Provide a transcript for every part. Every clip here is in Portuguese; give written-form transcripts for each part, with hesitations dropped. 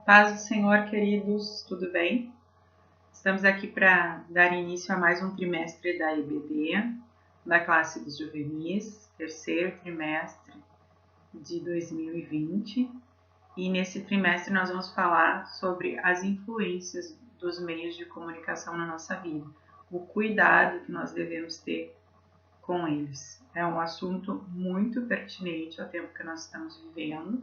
Paz do Senhor, queridos, tudo bem? Estamos aqui para dar início a mais um trimestre da EBD, da classe dos juvenis, terceiro trimestre de 2020. E nesse trimestre nós vamos falar sobre as influências dos meios de comunicação na nossa vida, o cuidado que nós devemos ter com eles. É um assunto muito pertinente ao tempo que nós estamos vivendo,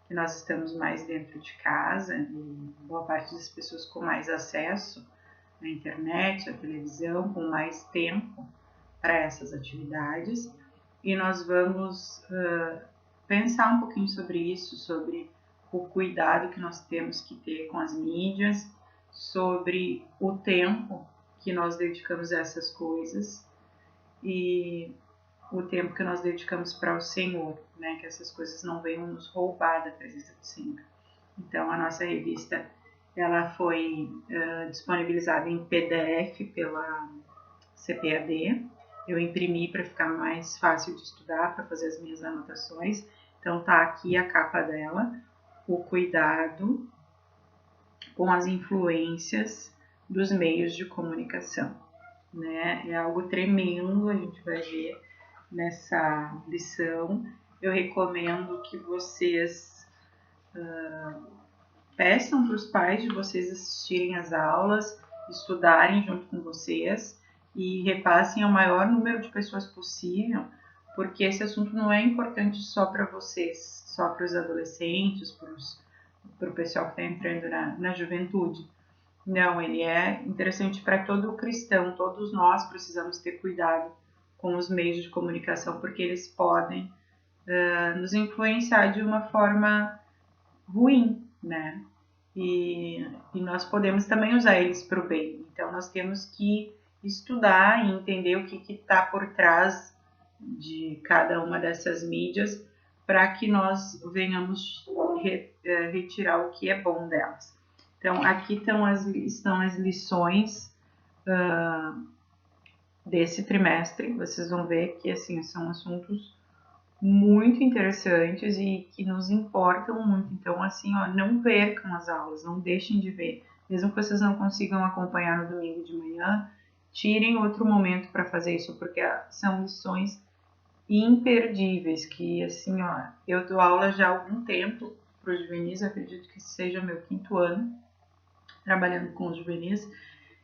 que nós estamos mais dentro de casa e boa parte das pessoas com mais acesso à internet, à televisão, com mais tempo para essas atividades. E nós vamos pensar um pouquinho sobre isso, sobre o cuidado que nós temos que ter com as mídias, sobre o tempo que nós dedicamos a essas coisas e o tempo que nós dedicamos para o Senhor, né? Que essas coisas não venham nos roubar da presença do Senhor. Então, a nossa revista ela foi disponibilizada em PDF pela CPAD. Eu imprimi para ficar mais fácil de estudar, para fazer as minhas anotações. Então, tá aqui a capa dela, o cuidado com as influências dos meios de comunicação, né? É algo tremendo, a gente vai ver nessa lição. Eu recomendo que vocês peçam para os pais de vocês assistirem às aulas, estudarem junto com vocês e repassem ao maior número de pessoas possível, porque esse assunto não é importante só para vocês, só para os adolescentes, para o pessoal que está entrando na juventude. Não, ele é interessante para todo cristão, todos nós precisamos ter cuidado com os meios de comunicação, porque eles podem nos influenciar de uma forma ruim, né? E nós podemos também usar eles para o bem. Então, nós temos que estudar e entender o que está por trás de cada uma dessas mídias para que nós venhamos retirar o que é bom delas. Então, aqui estão as lições desse trimestre. Vocês vão ver que assim, são assuntos muito interessantes e que nos importam muito. Então, assim, ó, não percam as aulas, não deixem de ver. Mesmo que vocês não consigam acompanhar no domingo de manhã, tirem outro momento para fazer isso, porque são lições imperdíveis, que assim, ó, eu dou aula já há algum tempo para os juvenis, acredito que seja meu 5º ano trabalhando com os juvenis,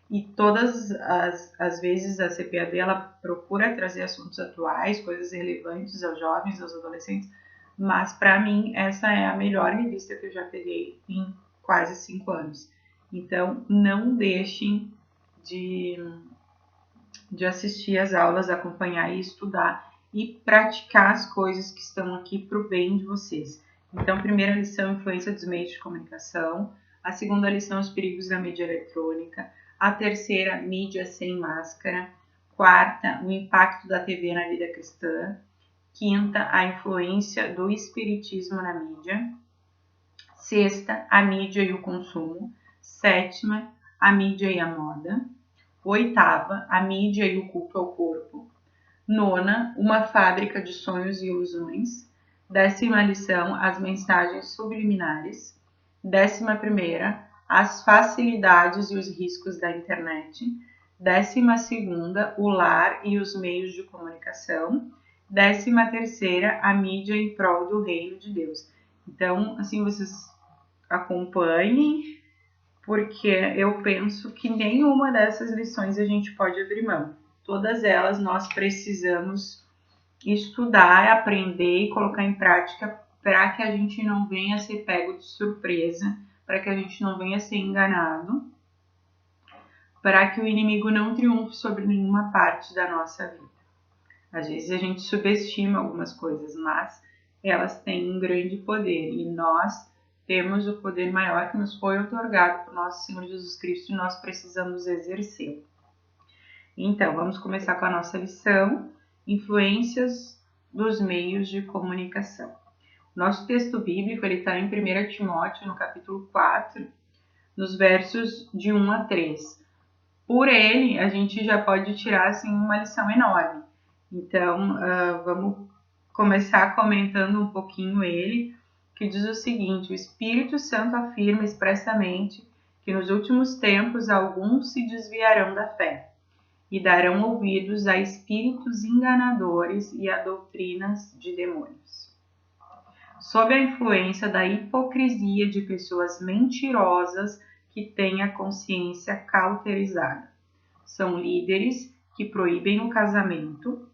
e todas as vezes a CPAD ela procura trazer assuntos atuais, coisas relevantes aos jovens, aos adolescentes, mas para mim essa é a melhor revista que eu já peguei em quase 5 anos. Então não deixem de assistir às aulas, acompanhar e estudar e praticar as coisas que estão aqui para o bem de vocês. Então, primeira lição, influência dos meios de comunicação. A segunda lição, os perigos da mídia eletrônica. A terceira, mídia sem máscara. Quarta, o impacto da TV na vida cristã. Quinta, a influência do espiritismo na mídia. Sexta, a mídia e o consumo. Sétima, a mídia e a moda. Oitava, a mídia e o culto ao corpo. Nona, uma fábrica de sonhos e ilusões. 10ª lição, as mensagens subliminares. 11ª, as facilidades e os riscos da internet. 12ª, o lar e os meios de comunicação. 13ª, a mídia em prol do reino de Deus. Então, assim, vocês acompanhem, porque eu penso que nenhuma dessas lições a gente pode abrir mão. Todas elas nós precisamos estudar, aprender e colocar em prática para que a gente não venha ser pego de surpresa, para que a gente não venha ser enganado, para que o inimigo não triunfe sobre nenhuma parte da nossa vida. Às vezes a gente subestima algumas coisas, mas elas têm um grande poder e nós temos o poder maior que nos foi otorgado por nosso Senhor Jesus Cristo e nós precisamos exercê-lo. Então, vamos começar com a nossa lição, influências dos meios de comunicação. Nosso texto bíblico está em 1 Timóteo, no capítulo 4, nos versos de 1 a 3. Por ele, a gente já pode tirar assim, uma lição enorme. Então, vamos começar comentando um pouquinho ele. que diz o seguinte: o Espírito Santo afirma expressamente que nos últimos tempos alguns se desviarão da fé e darão ouvidos a espíritos enganadores e a doutrinas de demônios. Sob a influência da hipocrisia de pessoas mentirosas que têm a consciência cauterizada. São líderes que proíbem o casamento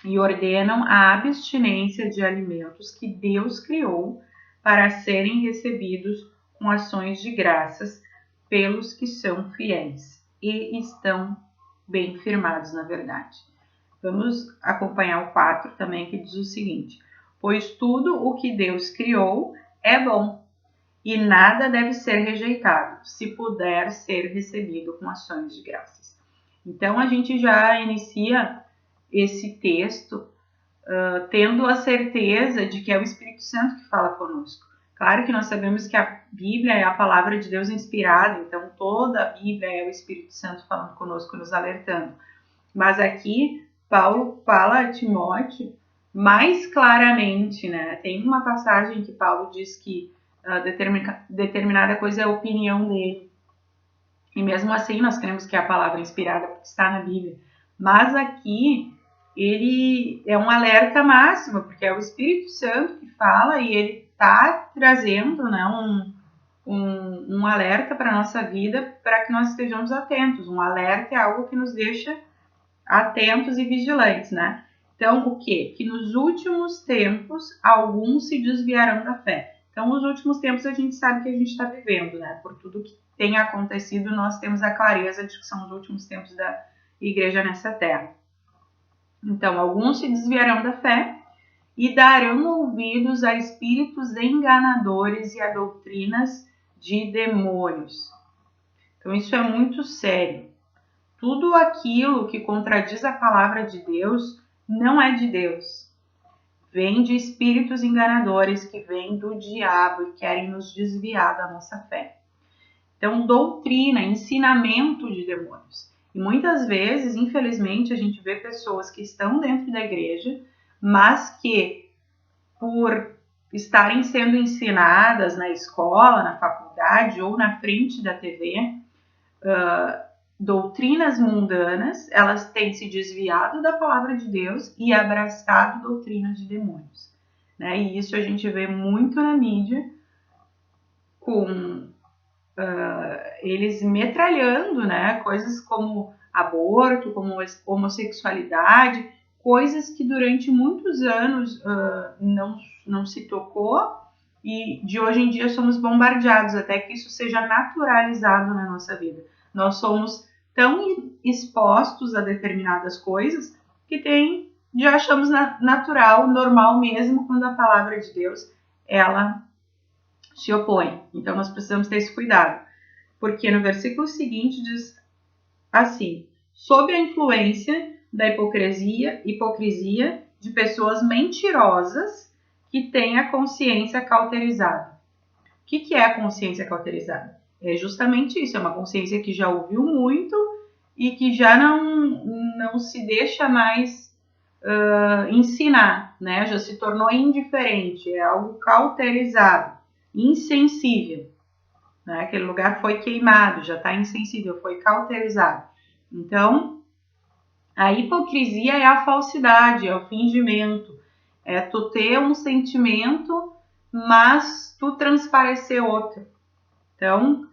e ordenam a abstinência de alimentos que Deus criou para serem recebidos com ações de graças pelos que são fiéis e estão bem firmados na verdade. Vamos acompanhar o 4 também, que diz o seguinte: pois tudo o que Deus criou é bom e nada deve ser rejeitado, se puder ser recebido com ações de graças. Então a gente já inicia esse texto tendo a certeza de que é o Espírito Santo que fala conosco. Claro que nós sabemos que a Bíblia é a palavra de Deus inspirada, então toda a Bíblia é o Espírito Santo falando conosco, nos alertando. Mas aqui Paulo fala a Timóteo mais claramente, né? Tem uma passagem que Paulo diz que determinada coisa é a opinião dele. E mesmo assim nós cremos que é a palavra inspirada porque está na Bíblia. Mas aqui ele é um alerta máximo, porque é o Espírito Santo que fala e ele está trazendo, né, um alerta para a nossa vida para que nós estejamos atentos. Um alerta é algo que nos deixa atentos e vigilantes, né? Então, o quê? Que nos últimos tempos alguns se desviarão da fé. Então, os últimos tempos a gente sabe que a gente está vivendo, né? Por tudo que tem acontecido, nós temos a clareza de que são os últimos tempos da igreja nessa terra. Então, alguns se desviarão da fé e darão ouvidos a espíritos enganadores e a doutrinas de demônios. Então, isso é muito sério. Tudo aquilo que contradiz a palavra de Deus não é de Deus. Vem de espíritos enganadores que vêm do diabo e querem nos desviar da nossa fé. Então, doutrina, ensinamento de demônios. E muitas vezes, infelizmente, a gente vê pessoas que estão dentro da igreja, mas que, por estarem sendo ensinadas na escola, na faculdade ou na frente da TV, doutrinas mundanas, elas têm se desviado da palavra de Deus e abraçado doutrinas de demônios. Né? E isso a gente vê muito na mídia, com eles metralhando, né, coisas como aborto, como homossexualidade, coisas que durante muitos anos não se tocou e de hoje em dia somos bombardeados até que isso seja naturalizado na nossa vida. Nós somos tão expostos a determinadas coisas que já achamos natural, normal mesmo, quando a palavra de Deus ela se opõe. Então nós precisamos ter esse cuidado, porque no versículo seguinte diz assim: sob a influência da hipocrisia de pessoas mentirosas que têm a consciência cauterizada. O que é a consciência cauterizada? É justamente isso, é uma consciência que já ouviu muito e que já não se deixa mais ensinar, né? Já se tornou indiferente, é algo cauterizado, insensível. Né? Aquele lugar foi queimado, já está insensível, foi cauterizado. Então, a hipocrisia é a falsidade, é o fingimento, é tu ter um sentimento, mas tu transparecer outro. Então,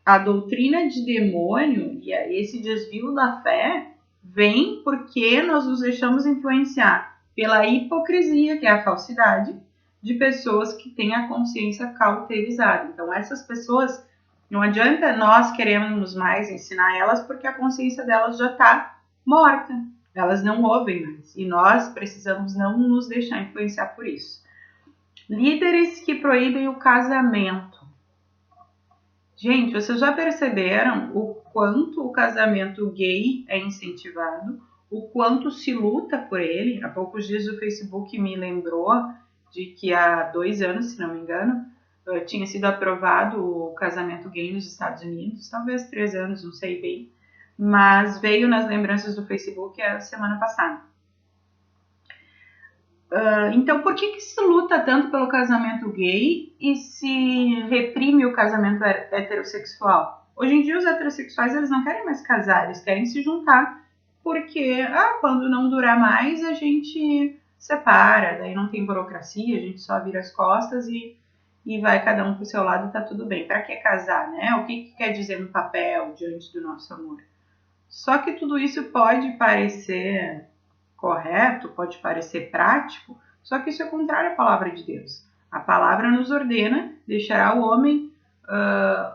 a doutrina de demônio e esse desvio da fé vem porque nós nos deixamos influenciar pela hipocrisia, que é a falsidade, de pessoas que têm a consciência cauterizada. Então, essas pessoas, não adianta nós queremos mais ensinar elas porque a consciência delas já está morta. Elas não ouvem mais. E nós precisamos não nos deixar influenciar por isso. Líderes que proíbem o casamento. Gente, vocês já perceberam o quanto o casamento gay é incentivado? O quanto se luta por ele? Há poucos dias o Facebook me lembrou de que há 2 anos, se não me engano, tinha sido aprovado o casamento gay nos Estados Unidos, talvez 3 anos, não sei bem, mas veio nas lembranças do Facebook a semana passada. Então, por que se luta tanto pelo casamento gay e se reprime o casamento heterossexual? Hoje em dia, os heterossexuais eles não querem mais casar, eles querem se juntar, porque quando não durar mais, a gente separa, daí não tem burocracia, a gente só vira as costas e vai cada um pro seu lado e tá tudo bem. Para que casar, né? O que quer dizer no papel diante do nosso amor? Só que tudo isso pode parecer correto, pode parecer prático, só que isso é contrário à palavra de Deus. A palavra nos ordena, deixará o homem,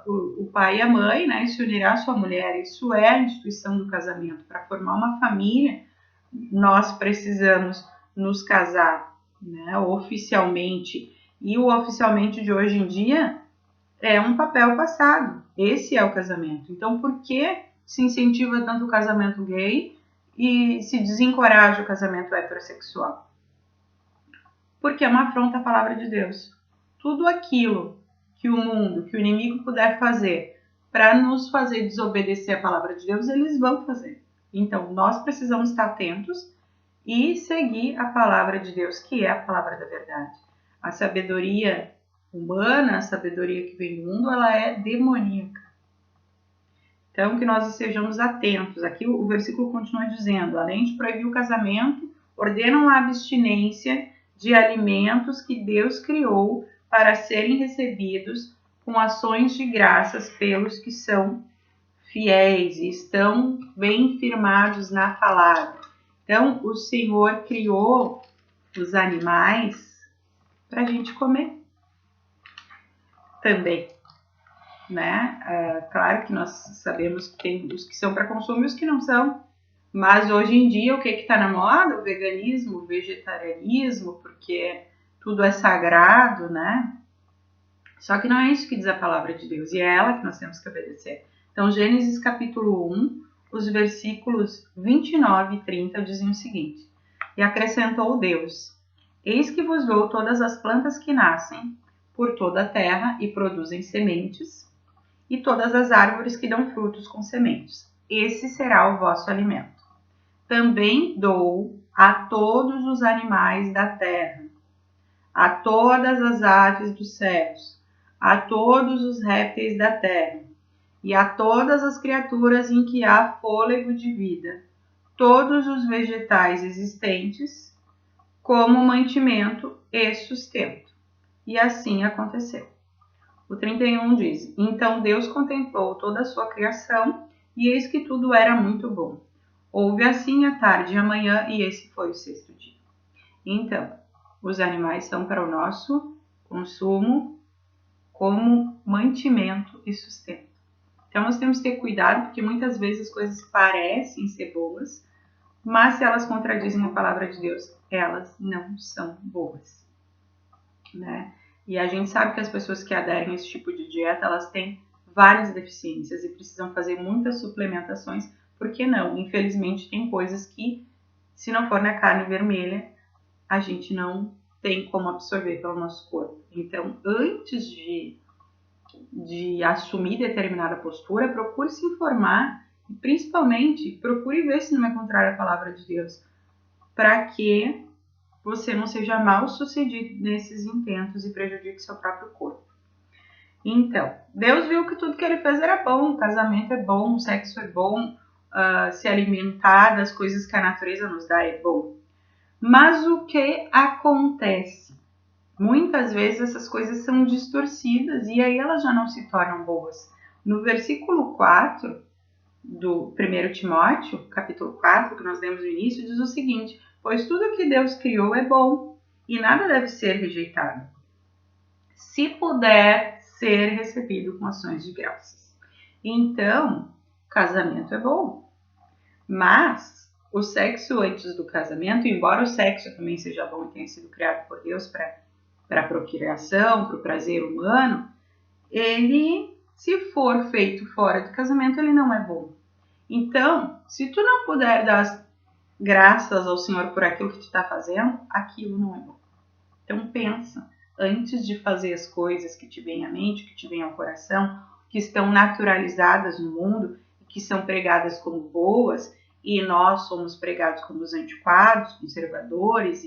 o pai e a mãe, né, e se unirá à sua mulher. Isso é a instituição do casamento. Para formar uma família, nós precisamos nos casar, né, oficialmente. E o oficialmente de hoje em dia é um papel passado. Esse é o casamento. Então, por que se incentiva tanto o casamento gay e se desencoraja o casamento heterossexual? Porque é uma afronta à palavra de Deus. Tudo aquilo que o mundo, que o inimigo puder fazer para nos fazer desobedecer a palavra de Deus, eles vão fazer. Então, nós precisamos estar atentos e seguir a palavra de Deus, que é a palavra da verdade. A sabedoria humana, a sabedoria que vem do mundo, ela é demoníaca. Então, que nós estejamos atentos. Aqui o versículo continua dizendo, além de proibir o casamento, ordenam a abstinência de alimentos que Deus criou para serem recebidos com ações de graças pelos que são fiéis e estão bem firmados na palavra. Então, o Senhor criou os animais para a gente comer também, né? Claro que nós sabemos que tem os que são para consumo e os que não são, mas hoje em dia o que está na moda? O veganismo, o vegetarianismo, porque tudo é sagrado, né? Só que não é isso que diz a palavra de Deus, e é ela que nós temos que obedecer. Então, Gênesis capítulo 1, os versículos 29 e 30 dizem o seguinte: E acrescentou Deus: Eis que vos dou todas as plantas que nascem por toda a terra e produzem sementes, e todas as árvores que dão frutos com sementes. Esse será o vosso alimento. Também dou a todos os animais da terra, a todas as aves dos céus, a todos os répteis da terra, e a todas as criaturas em que há fôlego de vida, todos os vegetais existentes, como mantimento e sustento. E assim aconteceu. O 31 diz: Então Deus contemplou toda a sua criação, e eis que tudo era muito bom. Houve assim a tarde e a manhã, e esse foi o sexto dia. Então, os animais são para o nosso consumo como mantimento e sustento. Então, nós temos que ter cuidado, porque muitas vezes as coisas parecem ser boas, mas se elas contradizem a palavra de Deus, elas não são boas, né? E a gente sabe que as pessoas que aderem a esse tipo de dieta, elas têm várias deficiências e precisam fazer muitas suplementações, porque não? Infelizmente, tem coisas que, se não for na carne vermelha, a gente não tem como absorver pelo nosso corpo. Então, antes de assumir determinada postura, procure se informar e, principalmente, procure ver se não é contrário à palavra de Deus, para que você não seja mal sucedido nesses intentos e prejudique seu próprio corpo. Então, Deus viu que tudo que ele fez era bom, o casamento é bom, o sexo é bom, se alimentar das coisas que a natureza nos dá é bom. Mas o que acontece? Muitas vezes essas coisas são distorcidas e aí elas já não se tornam boas. No versículo 4 do 1 Timóteo, capítulo 4, que nós lemos no início, diz o seguinte: Pois tudo que Deus criou é bom e nada deve ser rejeitado, se puder ser recebido com ações de graças. Então, casamento é bom, mas o sexo antes do casamento, embora o sexo também seja bom e tenha sido criado por Deus para a procriação, para o prazer humano, ele, se for feito fora do casamento, ele não é bom. Então, se tu não puder dar graças ao Senhor por aquilo que tu está fazendo, aquilo não é bom. Então pensa, antes de fazer as coisas que te vêm à mente, que te vêm ao coração, que estão naturalizadas no mundo, que são pregadas como boas, e nós somos pregados como os antiquados, conservadores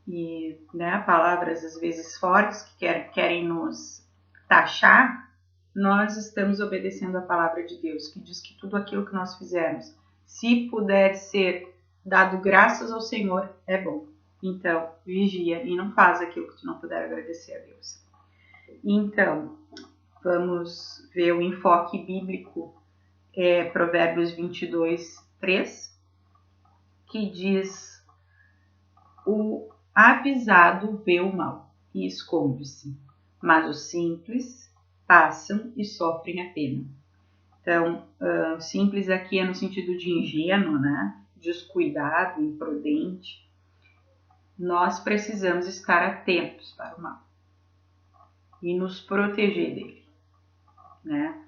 e né, palavras às vezes fortes que querem nos taxar, nós estamos obedecendo a palavra de Deus, que diz que tudo aquilo que nós fizermos, se puder ser dado graças ao Senhor, é bom. Então, vigia e não faz aquilo que tu não puder agradecer a Deus. Então, vamos ver o enfoque bíblico, Provérbios 22, 3, que diz: o avisado vê o mal e esconde-se, mas os simples passam e sofrem a pena. Então, simples aqui é no sentido de ingênuo, né? Descuidado, imprudente. Nós precisamos estar atentos para o mal e nos proteger dele, né?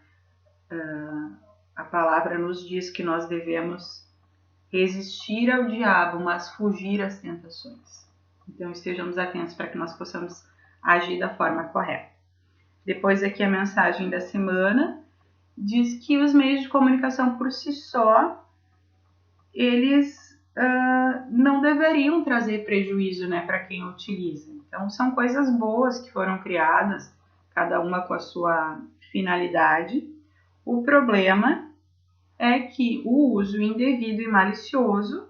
A palavra nos diz que nós devemos resistir ao diabo, mas fugir às tentações. Então, estejamos atentos para que nós possamos agir da forma correta. Depois aqui a mensagem da semana diz que os meios de comunicação por si só, eles não deveriam trazer prejuízo, né, para quem utiliza. Então, são coisas boas que foram criadas, cada uma com a sua finalidade. O problema é que o uso indevido e malicioso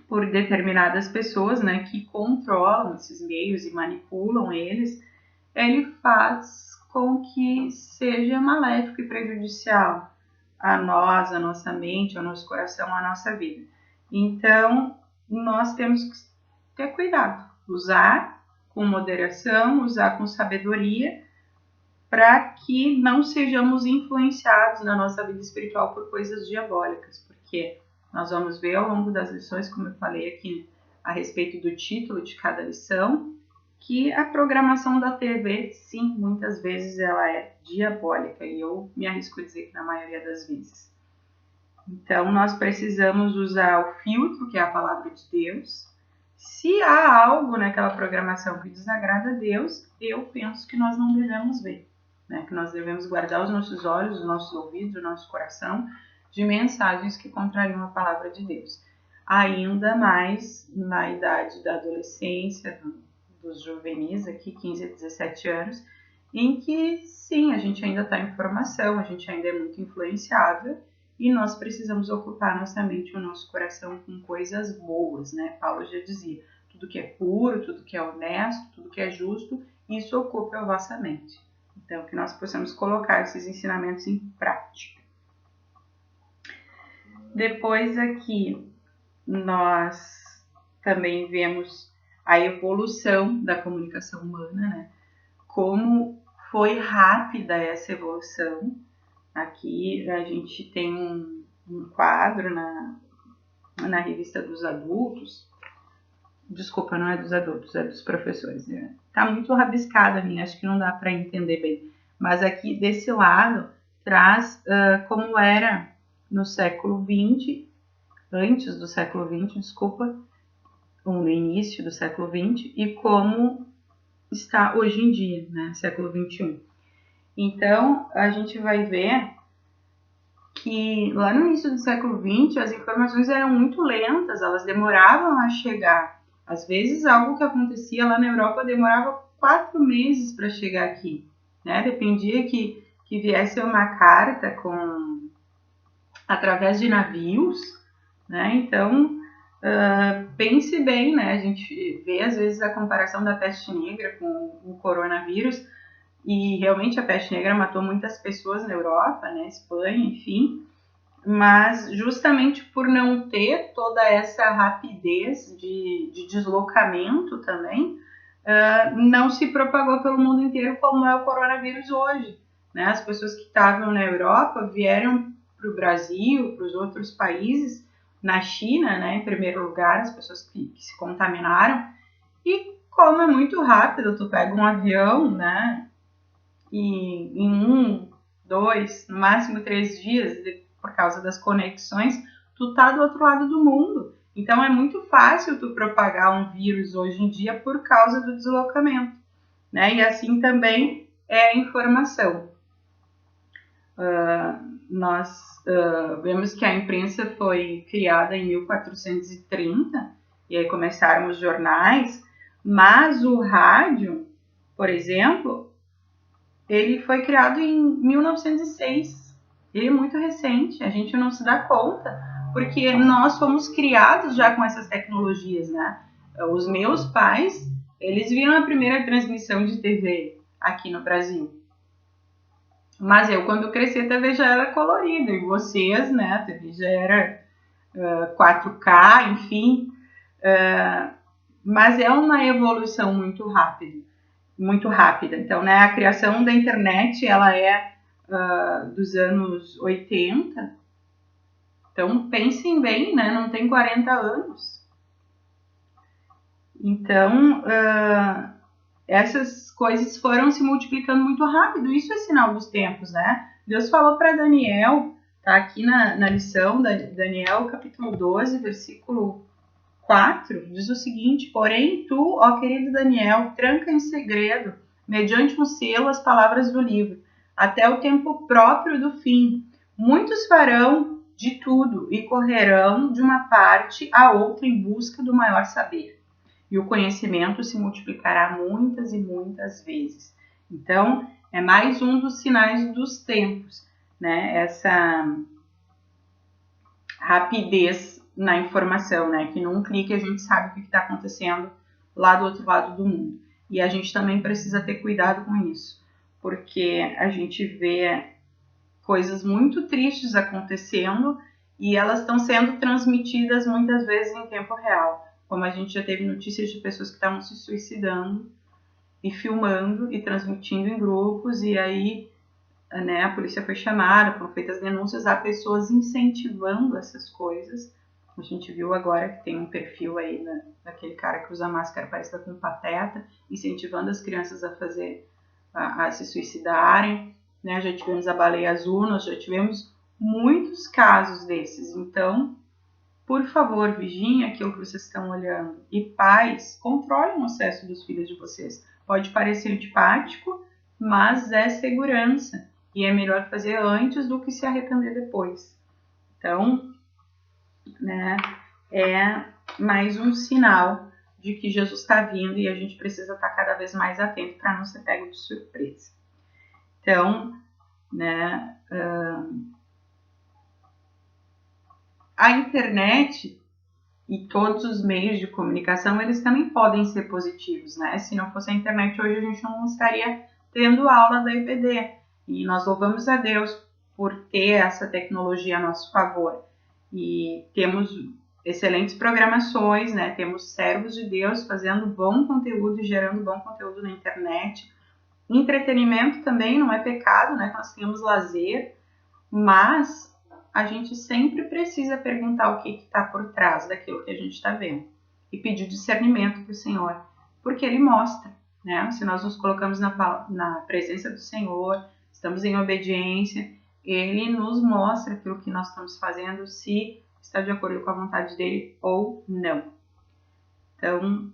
por determinadas pessoas, né, que controlam esses meios e manipulam eles, ele faz com que seja maléfico e prejudicial a nós, a nossa mente, ao nosso coração, a nossa vida. Então, nós temos que ter cuidado, usar com moderação, usar com sabedoria, para que não sejamos influenciados na nossa vida espiritual por coisas diabólicas, porque nós vamos ver ao longo das lições, como eu falei aqui a respeito do título de cada lição, que a programação da TV, sim, muitas vezes ela é diabólica, e eu me arrisco a dizer que na maioria das vezes. Então, nós precisamos usar o filtro, que é a palavra de Deus. Se há algo naquela programação que desagrada a Deus, eu penso que nós não devemos ver, né? Que nós devemos guardar os nossos olhos, os nossos ouvidos, o nosso coração de mensagens que contrariam a palavra de Deus. Ainda mais na idade da adolescência, dos juvenis aqui, 15 a 17 anos, em que sim, a gente ainda está em formação, a gente ainda é muito influenciável e nós precisamos ocupar nossa mente e o nosso coração com coisas boas, né? Paulo já dizia, tudo que é puro, tudo que é honesto, tudo que é justo, isso ocupa a vossa mente. Então, que nós possamos colocar esses ensinamentos em prática. Depois aqui, nós também vemos a evolução da comunicação humana, né? Como foi rápida essa evolução. Aqui a gente tem um quadro na revista dos adultos. Desculpa, não é dos adultos, é dos professores. Tá muito rabiscada a minha, acho que não dá para entender bem. Mas aqui desse lado traz como era no século XX, antes do século XX, desculpa, ou no início do século XX, e como está hoje em dia, né, século XXI. Então, a gente vai ver que lá no início do século XX as informações eram muito lentas, elas demoravam a chegar. Às vezes, algo que acontecia lá na Europa demorava 4 meses para chegar aqui, né? Dependia que viesse uma carta através de navios, né? Então, pense bem, né? A gente vê às vezes a comparação da peste negra com o coronavírus, e realmente a peste negra matou muitas pessoas na Europa, né? Espanha, enfim, mas justamente por não ter toda essa rapidez de deslocamento também, não se propagou pelo mundo inteiro como é o coronavírus hoje, né? As pessoas que estavam na Europa vieram para o Brasil, para os outros países, na China, né, em primeiro lugar, as pessoas que se contaminaram, e como é muito rápido, tu pega um avião, né, e em 1, 2, no máximo 3 dias, por causa das conexões, tu tá do outro lado do mundo. Então é muito fácil tu propagar um vírus hoje em dia por causa do deslocamento, né? E assim também é a informação. Nós vemos que a imprensa foi criada em 1430 e aí começaram os jornais, mas o rádio, por exemplo, ele foi criado em 1906. Ele é muito recente, a gente não se dá conta, porque nós fomos criados já com essas tecnologias, né? Os meus pais, eles viram a primeira transmissão de TV aqui no Brasil. Mas eu, quando cresci, a TV já era colorida, e vocês, né, a TV já era 4K, enfim. Mas é uma evolução muito rápida. Então, né, a criação da internet, ela é dos anos 80. Então, pensem bem, né, não tem 40 anos. Então, essas coisas foram se multiplicando muito rápido. Isso é sinal dos tempos, né? Deus falou para Daniel, tá aqui na lição, Daniel capítulo 12, versículo 4, diz o seguinte: porém tu, ó querido Daniel, tranca em segredo, mediante um selo, as palavras do livro, até o tempo próprio do fim. Muitos farão de tudo e correrão de uma parte a outra em busca do maior saber. E o conhecimento se multiplicará muitas e muitas vezes. Então, é mais um dos sinais dos tempos, né? Essa rapidez na informação, né? Que num clique a gente sabe o que está acontecendo lá do outro lado do mundo. E a gente também precisa ter cuidado com isso, porque a gente vê coisas muito tristes acontecendo e elas estão sendo transmitidas muitas vezes em tempo real. Como a gente já teve notícias de pessoas que estavam se suicidando e filmando e transmitindo em grupos, e aí, né, a polícia foi chamada, foram feitas denúncias a pessoas incentivando essas coisas. A gente viu agora que tem um perfil aí daquele cara que usa máscara parecida com um pateta, incentivando as crianças a se suicidarem, né? Já tivemos a baleia azul, nós já tivemos muitos casos desses. Então, por favor, vigiem aquilo que vocês estão olhando. E pais, controlem o acesso dos filhos de vocês. Pode parecer antipático, mas é segurança. E é melhor fazer antes do que se arrepender depois. Então, né, é mais um sinal de que Jesus está vindo e a gente precisa estar cada vez mais atento para não ser pego de surpresa. Então, né, a internet e todos os meios de comunicação, eles também podem ser positivos, né? Se não fosse a internet, hoje a gente não estaria tendo aula da IBD. E nós louvamos a Deus por ter essa tecnologia a nosso favor. E temos excelentes programações, né? Temos servos de Deus fazendo bom conteúdo e gerando bom conteúdo na internet. Entretenimento também não é pecado, né? Nós temos lazer, mas a gente sempre precisa perguntar o que está por trás daquilo que a gente está vendo e pedir discernimento para o Senhor, porque Ele mostra, né? Se nós nos colocamos na presença do Senhor, estamos em obediência, Ele nos mostra aquilo que nós estamos fazendo, se está de acordo com a vontade dEle ou não. Então,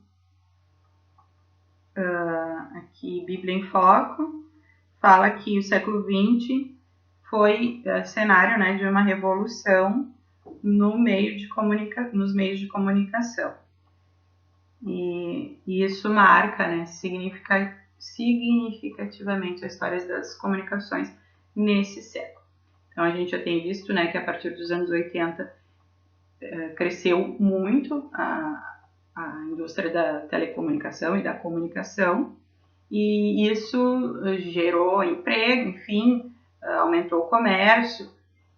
aqui Bíblia em Foco fala que o século XX foi cenário, né, de uma revolução nos meios de comunicação. E isso marca, né, significativamente a história das comunicações nesse século. Então a gente já tem visto, né, que a partir dos anos 80 cresceu muito a indústria da telecomunicação e da comunicação, e isso gerou emprego, enfim, aumentou o comércio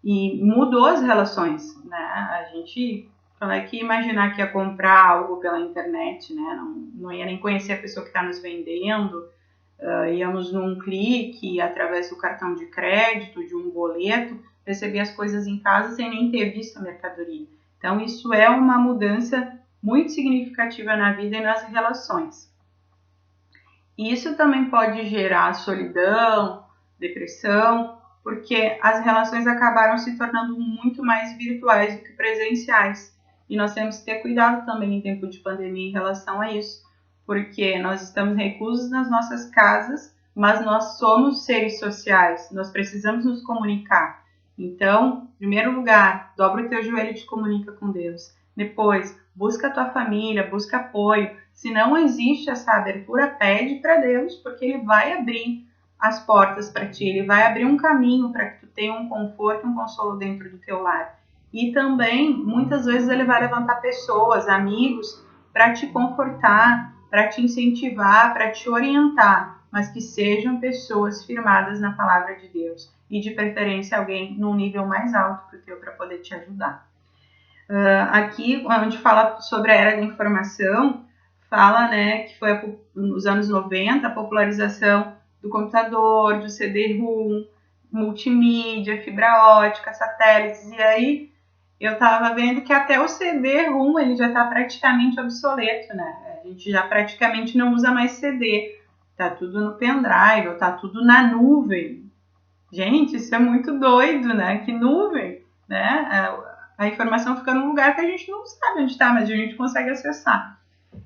e mudou as relações, né? A gente não é que imaginar que ia comprar algo pela internet, né? Não ia nem conhecer a pessoa que está nos vendendo, íamos num clique, através do cartão de crédito, de um boleto, receber as coisas em casa sem nem ter visto a mercadoria. Então, isso é uma mudança muito significativa na vida e nas relações. E isso também pode gerar solidão, depressão, porque as relações acabaram se tornando muito mais virtuais do que presenciais. E nós temos que ter cuidado também em tempo de pandemia em relação a isso, porque nós estamos reclusos nas nossas casas, mas nós somos seres sociais, nós precisamos nos comunicar. Então, em primeiro lugar, dobra o teu joelho e te comunica com Deus. Depois, busca a tua família, busca apoio. Se não existe essa abertura, pede para Deus, porque Ele vai abrir as portas para ti, Ele vai abrir um caminho para que tu tenha um conforto, um consolo dentro do teu lar. E também, muitas vezes, Ele vai levantar pessoas, amigos, para te confortar, para te incentivar, para te orientar, mas que sejam pessoas firmadas na palavra de Deus e de preferência alguém num nível mais alto que o teu para poder te ajudar. Aqui, onde fala sobre a era da informação, fala, né, que foi nos anos 90 a popularização do computador, do CD-ROM, multimídia, fibra ótica, satélites, e aí eu estava vendo que até o CD-ROM ele já está praticamente obsoleto, né? A gente já praticamente não usa mais CD, tá tudo no pendrive, tá tudo na nuvem. Gente, isso é muito doido, né? Que nuvem, né? A informação fica num lugar que a gente não sabe onde está, mas a gente consegue acessar.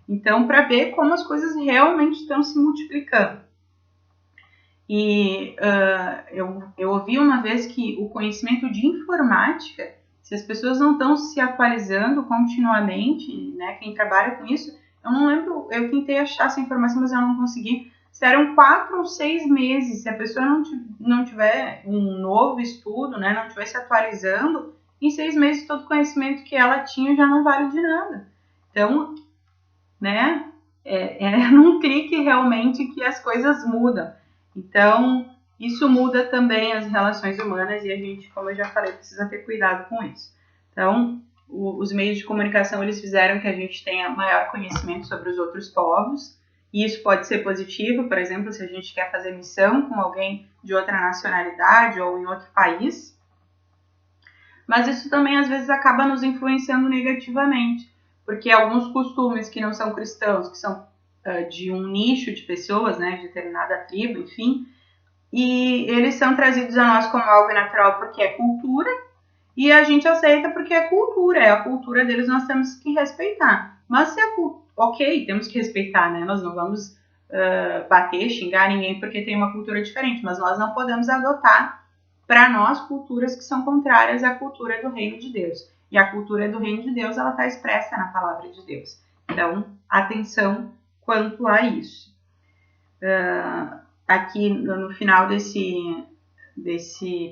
Então, para ver como as coisas realmente estão se multiplicando. E eu ouvi uma vez que o conhecimento de informática, se as pessoas não estão se atualizando continuamente, né, quem trabalha com isso, eu não lembro, eu tentei achar essa informação, mas eu não consegui. Serão 4 ou 6 meses, se a pessoa não tiver um novo estudo, né, não estiver se atualizando, em 6 meses todo o conhecimento que ela tinha já não vale de nada. Então, né, num clique realmente que as coisas mudam. Então, isso muda também as relações humanas e a gente, como eu já falei, precisa ter cuidado com isso. Então, os meios de comunicação, eles fizeram que a gente tenha maior conhecimento sobre os outros povos, e isso pode ser positivo, por exemplo, se a gente quer fazer missão com alguém de outra nacionalidade ou em outro país, mas isso também às vezes acaba nos influenciando negativamente, porque alguns costumes que não são cristãos, que são de um nicho de pessoas, né, de determinada tribo, enfim, e eles são trazidos a nós como algo natural porque é cultura, e a gente aceita porque é cultura, é a cultura deles, nós temos que respeitar. Mas se é ok, temos que respeitar, né? Nós não vamos bater, xingar ninguém porque tem uma cultura diferente, mas nós não podemos adotar para nós culturas que são contrárias à cultura do reino de Deus. E a cultura do reino de Deus, ela está expressa na palavra de Deus. Então, atenção quanto a isso. Aqui no final desse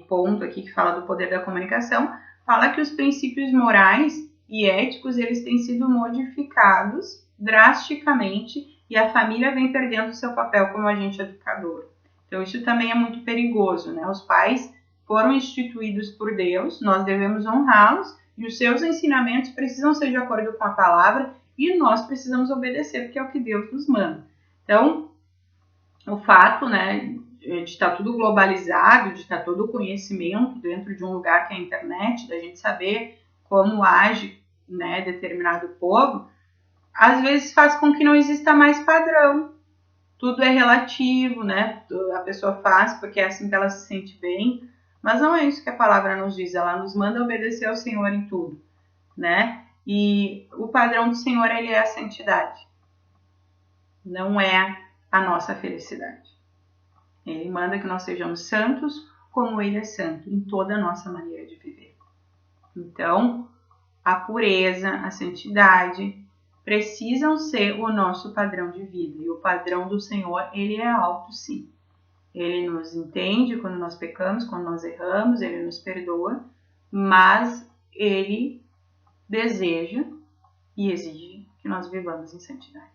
ponto aqui que fala do poder da comunicação, fala que os princípios morais e éticos eles têm sido modificados drasticamente e a família vem perdendo seu papel como agente educador. Então isso também é muito perigoso, né? Os pais foram instituídos por Deus, nós devemos honrá-los e os seus ensinamentos precisam ser de acordo com a palavra e nós precisamos obedecer porque é o que Deus nos manda. Então, o fato, né, de estar tudo globalizado, de estar todo o conhecimento dentro de um lugar que é a internet, da gente saber como age, né, determinado povo, às vezes faz com que não exista mais padrão. Tudo é relativo, né? A pessoa faz porque é assim que ela se sente bem, mas não é isso que a palavra nos diz. Ela nos manda obedecer ao Senhor em tudo, né? E o padrão do Senhor, ele é a santidade. Não é a nossa felicidade. Ele manda que nós sejamos santos como Ele é santo em toda a nossa maneira de viver. Então, a pureza, a santidade precisam ser o nosso padrão de vida. E o padrão do Senhor, ele é alto, sim. Ele nos entende quando nós pecamos, quando nós erramos, Ele nos perdoa, mas Ele deseja e exige que nós vivamos em santidade.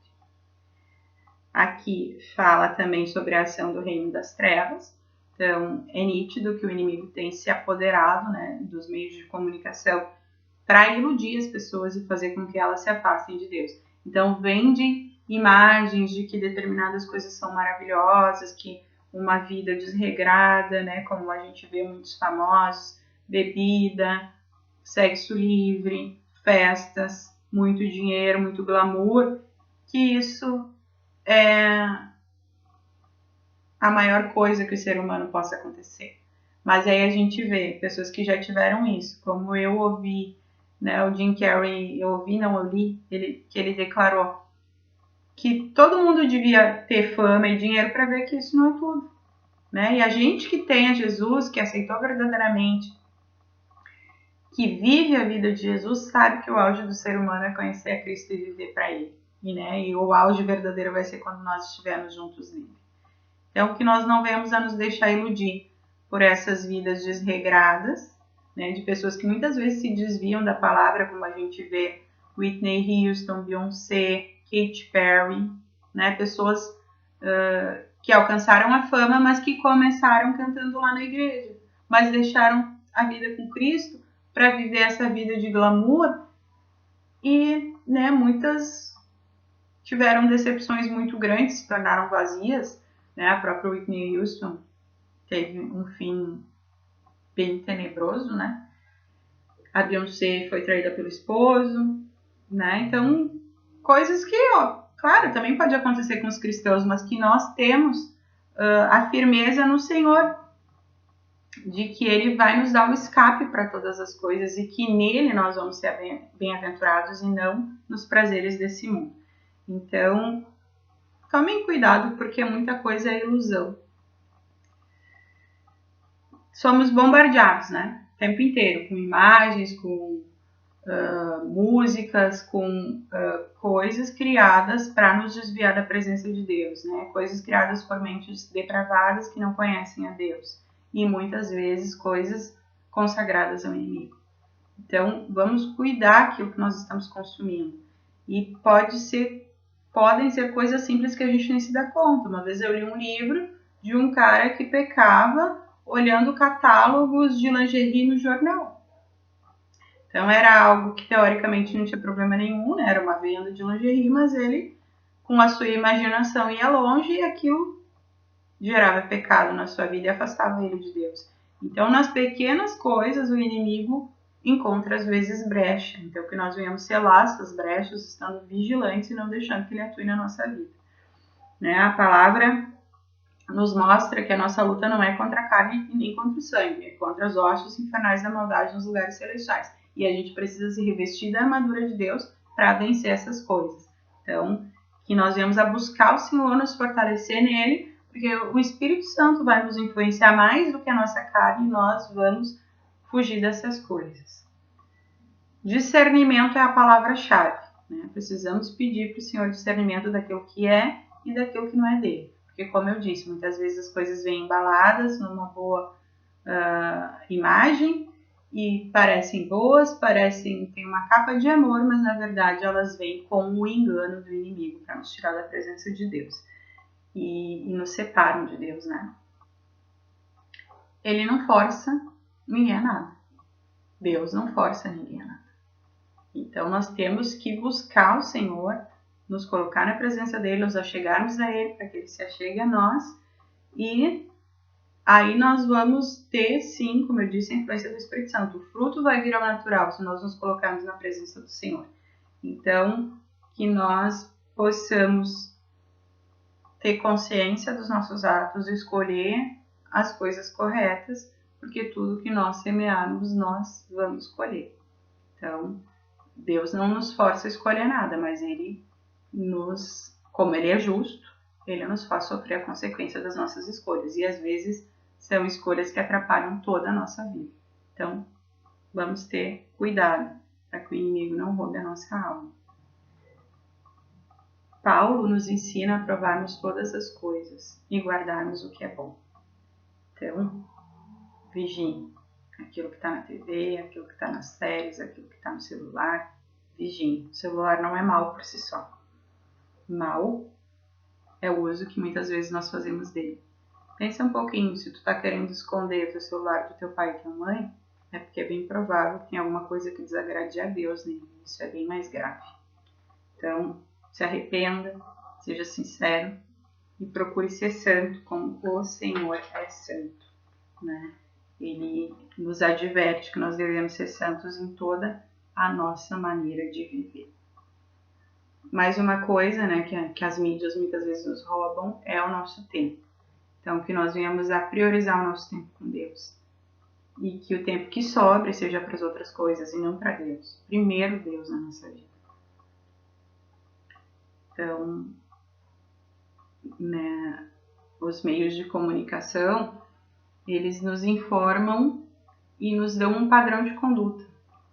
Aqui fala também sobre a ação do reino das trevas. Então, é nítido que o inimigo tem se apoderado, né, dos meios de comunicação para iludir as pessoas e fazer com que elas se afastem de Deus. Então, vende imagens de que determinadas coisas são maravilhosas, que uma vida desregrada, né, como a gente vê muitos famosos, bebida, sexo livre, festas, muito dinheiro, muito glamour, que isso é a maior coisa que o ser humano possa acontecer. Mas aí a gente vê pessoas que já tiveram isso, como eu ouvi, né, o Jim Carrey, eu li, que ele declarou que todo mundo devia ter fama e dinheiro para ver que isso não é tudo, né? E a gente que tem a Jesus, que aceitou verdadeiramente que vive a vida de Jesus sabe que o auge do ser humano é conhecer a Cristo e viver para Ele. E o auge verdadeiro vai ser quando nós estivermos juntos nele. Então, que nós não venhamos a nos deixar iludir por essas vidas desregradas, né, de pessoas que muitas vezes se desviam da palavra, como a gente vê Whitney Houston, Beyoncé, Katy Perry, né, pessoas que alcançaram a fama, mas que começaram cantando lá na igreja, mas deixaram a vida com Cristo para viver essa vida de glamour e, né, muitas tiveram decepções muito grandes, se tornaram vazias, né? A própria Whitney Houston teve um fim bem tenebroso, né? A Beyoncé foi traída pelo esposo, né? Então, coisas que, claro, também pode acontecer com os cristãos, mas que nós temos a firmeza no Senhor, de que Ele vai nos dar um escape para todas as coisas e que nele nós vamos ser bem-aventurados e não nos prazeres desse mundo. Então, tomem cuidado porque muita coisa é ilusão. Somos bombardeados, né? O tempo inteiro, com imagens, com músicas, com coisas criadas para nos desviar da presença de Deus, né? Coisas criadas por mentes depravadas que não conhecem a Deus. E muitas vezes coisas consagradas ao inimigo. Então, vamos cuidar daquilo que nós estamos consumindo. E podem ser coisas simples que a gente nem se dá conta. Uma vez eu li um livro de um cara que pecava olhando catálogos de lingerie no jornal. Então era algo que teoricamente não tinha problema nenhum, né? Era uma venda de lingerie, mas ele, com a sua imaginação, ia longe e aquilo gerava pecado na sua vida e afastava ele de Deus. Então, nas pequenas coisas, o inimigo encontra às vezes brecha. Então, que nós venhamos selar essas brechas, estando vigilantes e não deixando que ele atue na nossa vida. Né? A palavra nos mostra que a nossa luta não é contra a carne e nem contra o sangue, é contra os ossos infernais da maldade nos lugares celestiais. E a gente precisa se revestir da armadura de Deus para vencer essas coisas. Então, que nós venhamos a buscar o Senhor, nos fortalecer nele, porque o Espírito Santo vai nos influenciar mais do que a nossa carne e nós vamos fugir dessas coisas. Discernimento é a palavra-chave. Né? Precisamos pedir para o Senhor discernimento daquilo que é e daquilo que não é dele. Porque, como eu disse, muitas vezes as coisas vêm embaladas numa boa imagem e parecem boas, tem uma capa de amor, mas na verdade elas vêm com o engano do inimigo para nos tirar da presença de Deus. E nos separam de Deus, né? Ele não força ninguém a nada. Deus não força ninguém a nada. Então nós temos que buscar o Senhor, nos colocar na presença dele, nos achegarmos a ele, para que ele se achegue a nós. E aí nós vamos ter, sim, como eu disse, a influência do Espírito Santo. O fruto vai vir ao natural se nós nos colocarmos na presença do Senhor. Então, que nós possamos ter consciência dos nossos atos, escolher as coisas corretas, porque tudo que nós semearmos, nós vamos colher. Então, Deus não nos força a escolher nada, mas como Ele é justo, Ele nos faz sofrer a consequência das nossas escolhas. E às vezes são escolhas que atrapalham toda a nossa vida. Então, vamos ter cuidado para que o inimigo não roube a nossa alma. Paulo nos ensina a provarmos todas as coisas e guardarmos o que é bom. Então, vigiem aquilo que está na TV, aquilo que está nas séries, aquilo que está no celular. Vigiem. O celular não é mal por si só. Mal é o uso que muitas vezes nós fazemos dele. Pensa um pouquinho, se tu está querendo esconder o teu celular do teu pai e tua mãe, é porque é bem provável que tem alguma coisa que desagrade a Deus nele. Isso é bem mais grave. Então, se arrependa, seja sincero e procure ser santo como o Senhor é santo, né? Ele nos adverte que nós devemos ser santos em toda a nossa maneira de viver. Mais uma coisa, né, que as mídias muitas vezes nos roubam é o nosso tempo. Então, que nós venhamos a priorizar o nosso tempo com Deus. E que o tempo que sobra seja para as outras coisas e não para Deus. Primeiro Deus na nossa vida. Então, né, os meios de comunicação, eles nos informam e nos dão um padrão de conduta.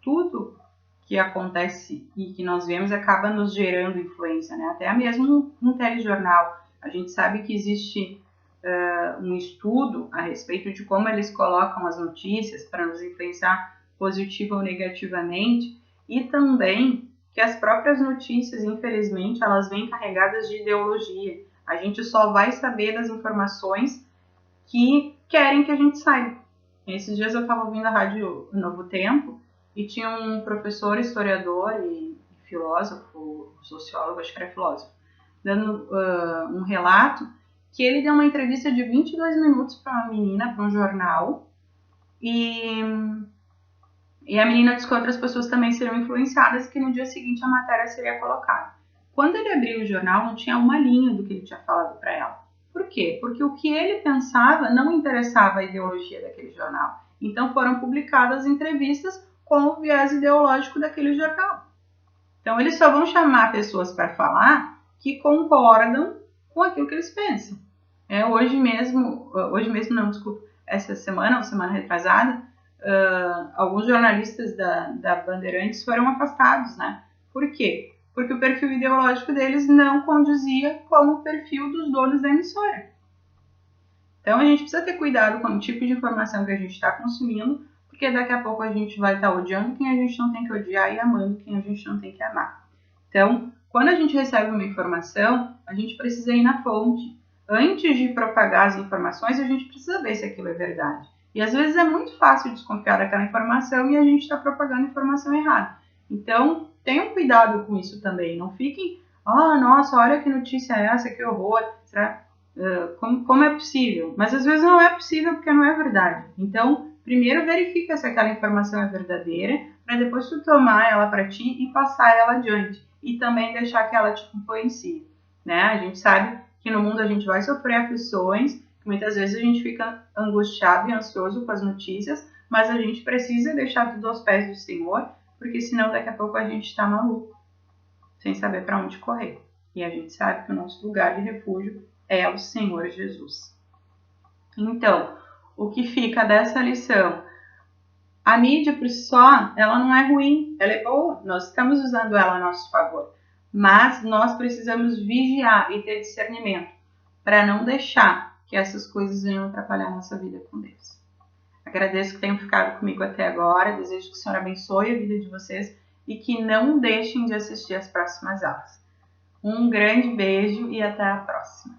tudo que acontece e que nós vemos acaba nos gerando influência, né? Até mesmo um telejornal. A gente sabe que existe um estudo a respeito de como eles colocam as notícias para nos influenciar positiva ou negativamente, e também que as próprias notícias, infelizmente, elas vêm carregadas de ideologia. A gente só vai saber das informações que querem que a gente saiba. Esses dias eu estava ouvindo a rádio Novo Tempo e tinha um professor, historiador e filósofo, sociólogo, acho que era filósofo, dando um relato que ele deu uma entrevista de 22 minutos para uma menina, para um jornal, e a menina disse que outras pessoas também seriam influenciadas, que no dia seguinte a matéria seria colocada. Quando ele abriu o jornal, não tinha uma linha do que ele tinha falado para ela. Por quê? Porque o que ele pensava não interessava a ideologia daquele jornal. Então foram publicadas entrevistas com o viés ideológico daquele jornal. Então eles só vão chamar pessoas para falar que concordam com aquilo que eles pensam. Hoje mesmo não, desculpa, essa semana ou semana retrasada, alguns jornalistas da Bandeirantes foram afastados, né? Por quê? Porque o perfil ideológico deles não condizia com o perfil dos donos da emissora. Então a gente precisa ter cuidado com o tipo de informação que a gente está consumindo, porque daqui a pouco a gente vai estar odiando quem a gente não tem que odiar e amando quem a gente não tem que amar. Então, quando a gente recebe uma informação, a gente precisa ir na fonte. Antes de propagar as informações, a gente precisa ver se aquilo é verdade. E às vezes é muito fácil desconfiar daquela informação e a gente está propagando informação errada. Então, tenham cuidado com isso também. Não fiquem, nossa, olha que notícia é essa, que horror. Será? Como é possível? Mas às vezes não é possível porque não é verdade. Então, primeiro verifica se aquela informação é verdadeira, para depois tu tomar ela para ti e passar ela adiante. E também deixar que ela te influencie. Né? A gente sabe que no mundo a gente vai sofrer aflições, que muitas vezes a gente fica angustiado e ansioso com as notícias, mas a gente precisa deixar tudo aos pés do Senhor, porque senão daqui a pouco a gente está maluco, sem saber para onde correr. E a gente sabe que o nosso lugar de refúgio é o Senhor Jesus. Então, o que fica dessa lição? A mídia por si só, ela não é ruim, ela é boa, nós estamos usando ela a nosso favor, mas nós precisamos vigiar e ter discernimento para não deixar que essas coisas venham atrapalhar a nossa vida com Deus. Agradeço que tenham ficado comigo até agora, desejo que o Senhor abençoe a vida de vocês e que não deixem de assistir as próximas aulas. Um grande beijo e até a próxima!